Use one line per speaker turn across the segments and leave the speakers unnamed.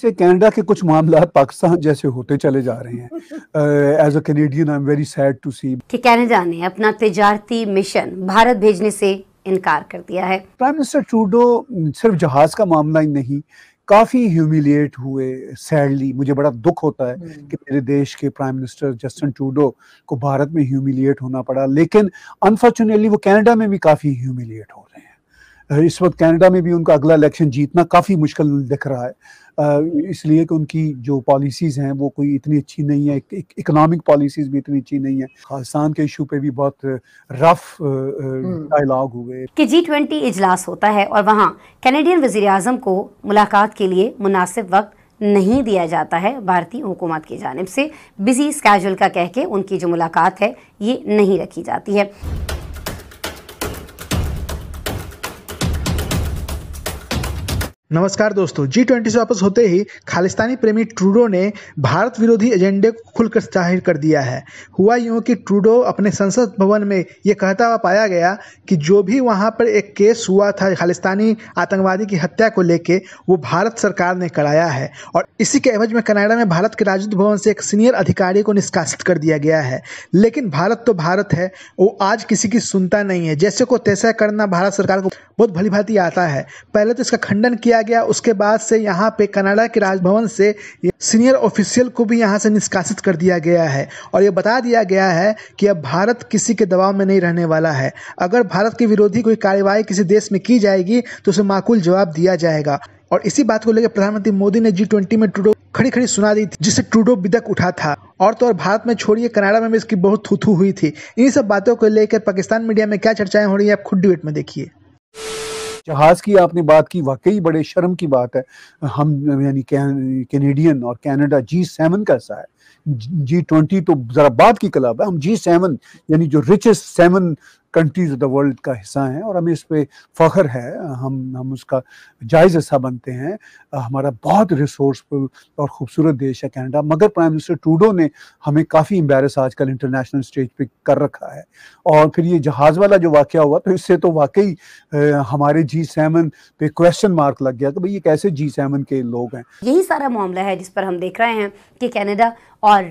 से कनाडा के कुछ मामलात पाकिस्तान जैसे होते चले जा रहे हैं। As a Canadian I am very sad to see
कि कनाडा ने अपना तिजारती मिशन भारत भेजने से इनकार कर दिया है।
प्राइम मिनिस्टर ट्रूडो सिर्फ जहाज का मामला ही नहीं, काफी ह्यूमिलिएट हुए। सैडली मुझे बड़ा दुख होता है कि मेरे देश के प्राइम मिनिस्टर जस्टिन ट्रूडो को भारत में ह्यूमिलिएट होना पड़ा, लेकिन अनफॉर्चुनेटली वो कनाडा में भी काफी ह्यूमिलिएट हो रहे हैं। इस वक्त कनाडा में भी उनका अगला इलेक्शन जीतना काफ़ी मुश्किल दिख रहा है, इसलिए कि उनकी जो पॉलिसीज़ हैं वो कोई इतनी अच्छी नहीं है, इकोनॉमिक पॉलिसीज़ भी इतनी अच्छी नहीं है। खालिस्तान के इशू पे भी बहुत रफ डायलॉग हुए।
कि G20 इजलास होता है और वहाँ कैनेडियन वज़ीर आज़म को मुलाकात के लिए मुनासिब वक्त नहीं दिया जाता है भारतीय हुकूमत की जानिब से। बिजी स्केड्यूल का कह के उनकी जो मुलाकात है ये नहीं रखी जाती है।
नमस्कार दोस्तों, G20 से वापस होते ही खालिस्तानी प्रेमी ट्रूडो ने भारत विरोधी एजेंडे को खुलकर जाहिर कर दिया है। हुआ यूं कि ट्रूडो अपने संसद भवन में ये कहता हुआ पाया गया कि जो भी वहां पर एक केस हुआ था खालिस्तानी आतंकवादी की हत्या को लेके, वो भारत सरकार ने कराया है और इसी के एवज में कनाडा में भारत के राजदूत भवन से एक सीनियर अधिकारी को निष्कासित कर दिया गया है। लेकिन भारत तो भारत है, वो आज किसी की सुनता नहीं है। जैसे को तैसा करना भारत सरकार को बहुत भली भांति आता है। पहले तो इसका खंडन किया गया, उसके बाद से यहाँ पे कनाडा के राजभवन से सीनियर ऑफिशियल को भी यहाँ से निष्कासित कर दिया गया है और ये बता दिया गया है कि अब भारत किसी के दबाव में नहीं रहने वाला है। अगर भारत के विरोधी कोई कार्रवाई किसी देश में की जाएगी तो उसे माकूल जवाब दिया जाएगा। और इसी बात को लेकर प्रधानमंत्री मोदी ने G20 में ट्रूडो खड़ी खड़ी सुना दी थी, जिससे ट्रूडो बिदक उठा था। और तो और भारत में छोड़िए, कनाडा में भी इसकी बहुत थू हुई थी। इन्हीं सब बातों को लेकर पाकिस्तान मीडिया में क्या चर्चाएं हो रही है, आप खुद डिबेट में देखिए।
जहाज की आपने बात की, वाकई बड़े शर्म की बात है। हम यानी कैनेडियन और कनाडा G7 कैसा है, G20 तो जरा बात की क्लब है। हम G7 यानी जो richest 7 countries of the world का हिस्सा हैं और हमें इस पे फख्र है। हम उसका जायज़ हिस्सा बनते हैं। हमारा बहुत रिसोर्सफुल और खूबसूरत देश है कनाडा, मगर प्राइम मिनिस्टर ट्रूडो ने हमें काफ़ी एम्बैरस आजकल इंटरनेशनल स्टेज पे कर रखा है। और फिर ये जहाज़ वाला जो वाक़या हुआ, तो इससे तो वाकई हमारे G7 पे क्वेश्चन मार्क लग गया कि भाई ये कैसे G7 के लोग हैं।
यही सारा मामला है जिस पर हम देख रहे हैं कि कनाडा और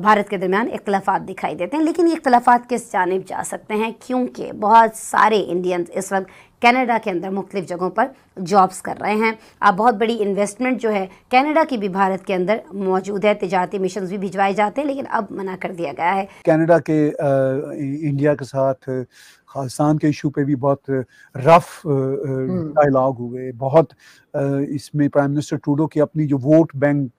भारत के दरमियान इख्तलाफात दिखाई देते हैं। लेकिन ये इख्तलाफात किस जानिब जा सकते हैं, क्योंकि बहुत सारे इंडियंस इस वक्त कनाडा के अंदर मुख्तलिफ जगहों पर जॉब्स कर रहे हैं। अब बहुत बड़ी इन्वेस्टमेंट जो है कनाडा की भी भारत के अंदर मौजूद है। तिजारती मिशन भी भिजवाए जाते हैं, लेकिन अब मना कर दिया गया है।
कनाडा के इंडिया के साथ खालिस्तान के इशू पे भी बहुत रफ डायलॉग हुए। बहुत इसमें प्राइम मिनिस्टर ट्रूडो की अपनी जो वोट बैंक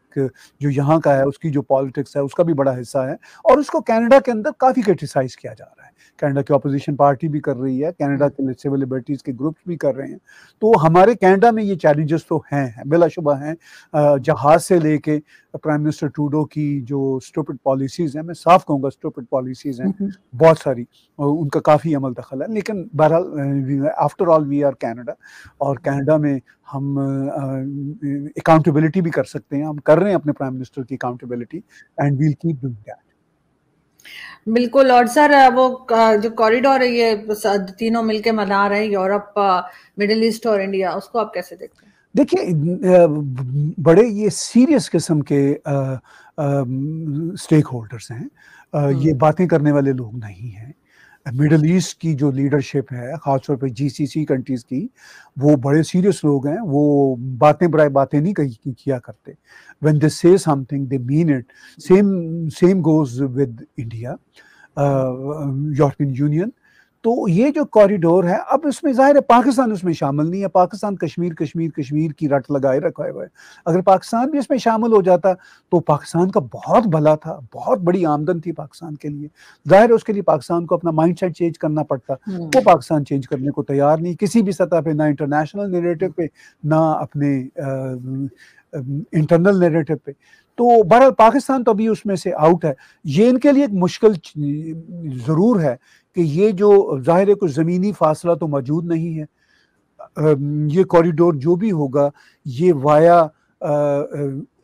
जो यहाँ का है, उसकी जो पॉलिटिक्स है, उसका भी बड़ा हिस्सा है और उसको कनाडा के अंदर काफ़ी क्रिटिसाइज किया जा रहा है। कनाडा की अपोजिशन पार्टी भी कर रही है, कनाडा के सिविल लिबर्टीज़ के ग्रुप्स भी कर रहे हैं। तो हमारे कनाडा में ये चैलेंजेस तो हैं, बिलाशुबा हैं। जहाज़ से लेके प्राइम मिनिस्टर ट्रूडो की जो स्टूपिड पॉलिसीज़ हैं, मैं साफ कहूँगा स्टूपिड पॉलिसीज़ हैं बहुत सारी, उनका काफ़ी अमल दखल है। लेकिन बहरहाल after all we are Canada, और कनाडा में हम अकाउंटेबिलिटी भी कर सकते हैं। हम कर रहे हैं अपने प्राइम मिनिस्टर की accountability and we'll keep doing that.
बिल्कुल। और सर, वो जो कॉरिडोर है ये तीनों मिलके बना रहे हैं, यूरोप, मिडिल ईस्ट और इंडिया, उसको आप कैसे देखते हैं?
देखिए, बड़े ये सीरियस किस्म के स्टेक होल्डर्स हैं। ये बातें करने वाले लोग नहीं हैं। मिडल ईस्ट की जो लीडरशिप है, खासतौर पे GCC कंट्रीज की, वो बड़े सीरियस लोग हैं। वो बातें बराए बातें नहीं किया करते। व्हेन दे से something they mean it. Same goes with India, European union. तो ये जो कॉरिडोर है, अब इसमें जाहिर है पाकिस्तान उसमें शामिल नहीं है। पाकिस्तान कश्मीर कश्मीर कश्मीर की रट लगाए रखा हुआ है। अगर पाकिस्तान भी इसमें शामिल हो जाता तो पाकिस्तान का बहुत भला था, बहुत बड़ी आमदन थी पाकिस्तान के लिए। जाहिर है उसके लिए पाकिस्तान को अपना माइंडसेट चेंज करना पड़ता। वो पाकिस्तान चेंज करने को तैयार नहीं किसी भी सतह पे, ना इंटरनेशनल नैरेटिव पे, ना अपने इंटरनल नैरेटिव पे। तो बहरहाल पाकिस्तान तो अभी उसमें से आउट है। ये इनके लिए एक मुश्किल ज़रूर है कि ये जो ज़ाहिर है कुछ ज़मीनी फासला तो मौजूद नहीं है। ये कॉरिडोर जो भी होगा ये वाया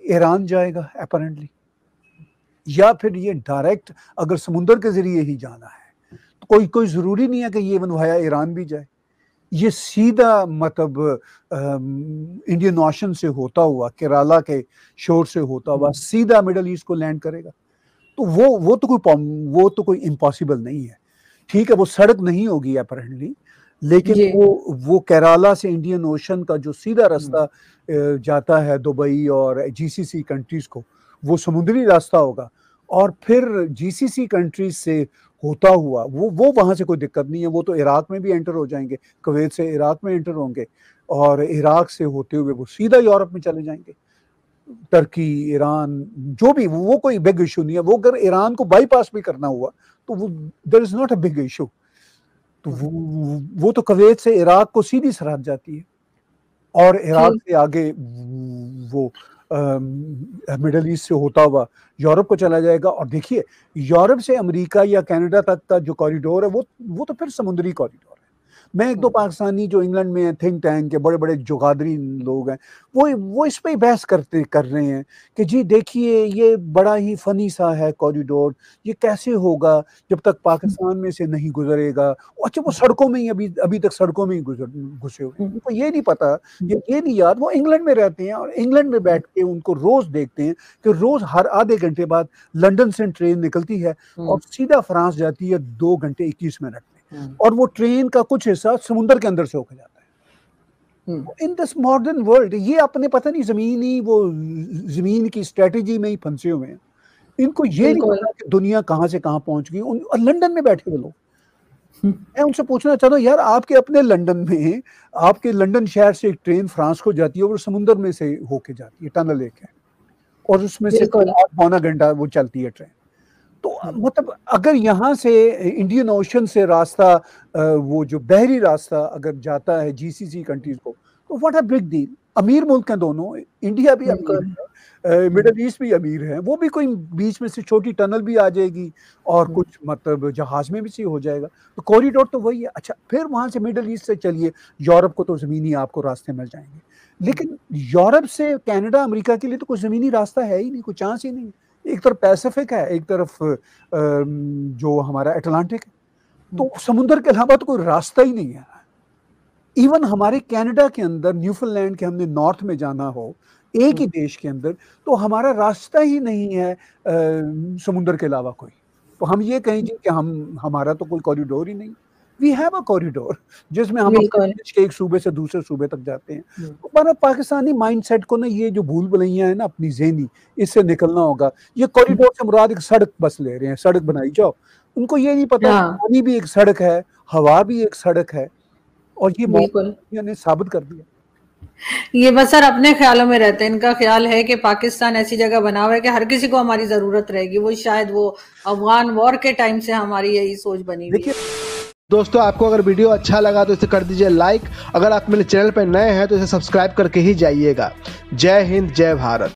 ईरान जाएगा अपैरेंटली, या फिर ये डायरेक्ट अगर समुंदर के ज़रिए ही जाना है तो कोई ज़रूरी नहीं है कि ये वाया ईरान भी जाए। ये सीधा मतलब इंडियन ओशन से होता हुआ, केरला के शोर से होता हुआ सीधा मिडल ईस्ट को लैंड करेगा। तो वो तो कोई इम्पॉसिबल नहीं है। ठीक है, वो सड़क नहीं होगी अपेरेंटली, लेकिन वो केरला से इंडियन ओशन का जो सीधा रास्ता जाता है दुबई और जीसीसी कंट्रीज को, वो समुद्री रास्ता होगा। और फिर जीसीसी कंट्रीज से होता हुआ वो वहां से कोई दिक्कत नहीं है, वो तो इराक में भी एंटर हो जाएंगे, कुवैत से इराक में एंटर होंगे, और इराक से होते हुए वो सीधा यूरोप में चले जाएंगे। टर्की, ईरान, जो भी, वो कोई बिग इशू नहीं है। वो अगर ईरान को बाईपास भी करना हुआ तो वो there is not a big issue. तो वो तो कुवैत से इराक को सीधी सरहद जाती है, और इराक से आगे वो मिडल ईस्ट से होता हुआ यूरोप को चला जाएगा। और देखिए, यूरोप से अमेरिका या कनाडा तक का जो कॉरिडोर है वो तो फिर समुद्री कॉरिडोर है। मैं एक दो पाकिस्तानी जो इंग्लैंड में है, थिंक टैंक के बड़े बड़े जुगादरी लोग हैं, वो इस पे ही बहस कर रहे हैं कि जी देखिए, ये बड़ा ही फनी सा है कॉरिडोर, ये कैसे होगा जब तक पाकिस्तान में से नहीं गुजरेगा। अच्छा, वो सड़कों में ही अभी तक सड़कों में ही घुसे हुए, उनको ये नहीं पता, ये नहीं याद, वो इंग्लैंड में रहते हैं और इंग्लैंड में बैठ के उनको रोज देखते हैं कि रोज हर आधे घंटे बाद लंदन से ट्रेन निकलती है और सीधा फ्रांस जाती है 2 घंटे 21 मिनट में, और वो ट्रेन का कुछ हिस्सा समुद्र के अंदर से होकर जाता है। इन दिस मॉडर्न वर्ल्ड ये अपने पता नहीं जमीन की स्ट्रेटेजी में ही फंसे हुए हैं। इनको ये नहीं पता कि दुनिया कहां से कहां पहुंच गई। और लंदन में बैठे हुए लोग, मैं उनसे पूछना चाहता हूँ, यार आपके अपने लंदन में, आपके लंदन शहर से एक ट्रेन फ्रांस को जाती है और समुद्र में से होके जाती है, टनल एक है, और उसमें से 8-9 घंटा वो चलती है ट्रेन। तो मतलब अगर यहाँ से इंडियन ओशन से रास्ता, वो जो बहरी रास्ता अगर जाता है जीसीसी कंट्रीज को, तो व्हाट अ बिग डील। अमीर मुल्क हैं दोनों, इंडिया भी अमीर है, मिडल ईस्ट भी अमीर है, वो भी कोई बीच में से छोटी टनल भी आ जाएगी और कुछ मतलब जहाज में भी से हो जाएगा। तो कॉरिडोर तो वही है। अच्छा, फिर वहां से मिडल ईस्ट से चलिए यूरोप को, तो जमीनी आपको रास्ते मिल जाएंगे, लेकिन यूरोप से कनाडा, अमेरिका के लिए तो कोई जमीनी रास्ता है ही नहीं, कोई चांस ही नहीं। एक तरफ पैसिफिक है, एक तरफ जो हमारा अटलांटिक है, तो समुद्र के अलावा तो कोई रास्ता ही नहीं है। इवन हमारे कनाडा के अंदर, न्यूफीलैंड के, हमने नॉर्थ में जाना हो एक ही देश के अंदर, तो हमारा रास्ता ही नहीं है समुद्र के अलावा कोई। तो हम ये कहें कि हमारा तो कोई कॉरिडोर ही नहीं। वी हैव अ कॉरिडोर जिसमें हम एक सूबे से दूसरे सूबे तक जाते हैं। तो पाकिस्तानी माइंडसेट को ना, ये जो भूल भुलैया है ना अपनी ज़हनी, इससे निकलना होगा। ये कॉरिडोर से मुराद एक सड़क बस ले रहे हैं, सड़क बनाई जाओ। उनको ये नहीं पता पानी भी एक सड़क है, हवा भी एक सड़क है, और ये ने साबित कर दिया।
ये बस सर अपने ख्यालों में रहते हैं। इनका ख्याल है कि पाकिस्तान ऐसी जगह बना हुआ है कि हर किसी को हमारी जरूरत रहेगी। वो शायद वो अफगान वॉर के टाइम से हमारी यही सोच बनी हुई है।
दोस्तों, आपको अगर वीडियो अच्छा लगा तो इसे कर दीजिए लाइक। अगर आप मेरे चैनल पर नए हैं तो इसे सब्सक्राइब करके ही जाइएगा। जय हिंद, जय भारत।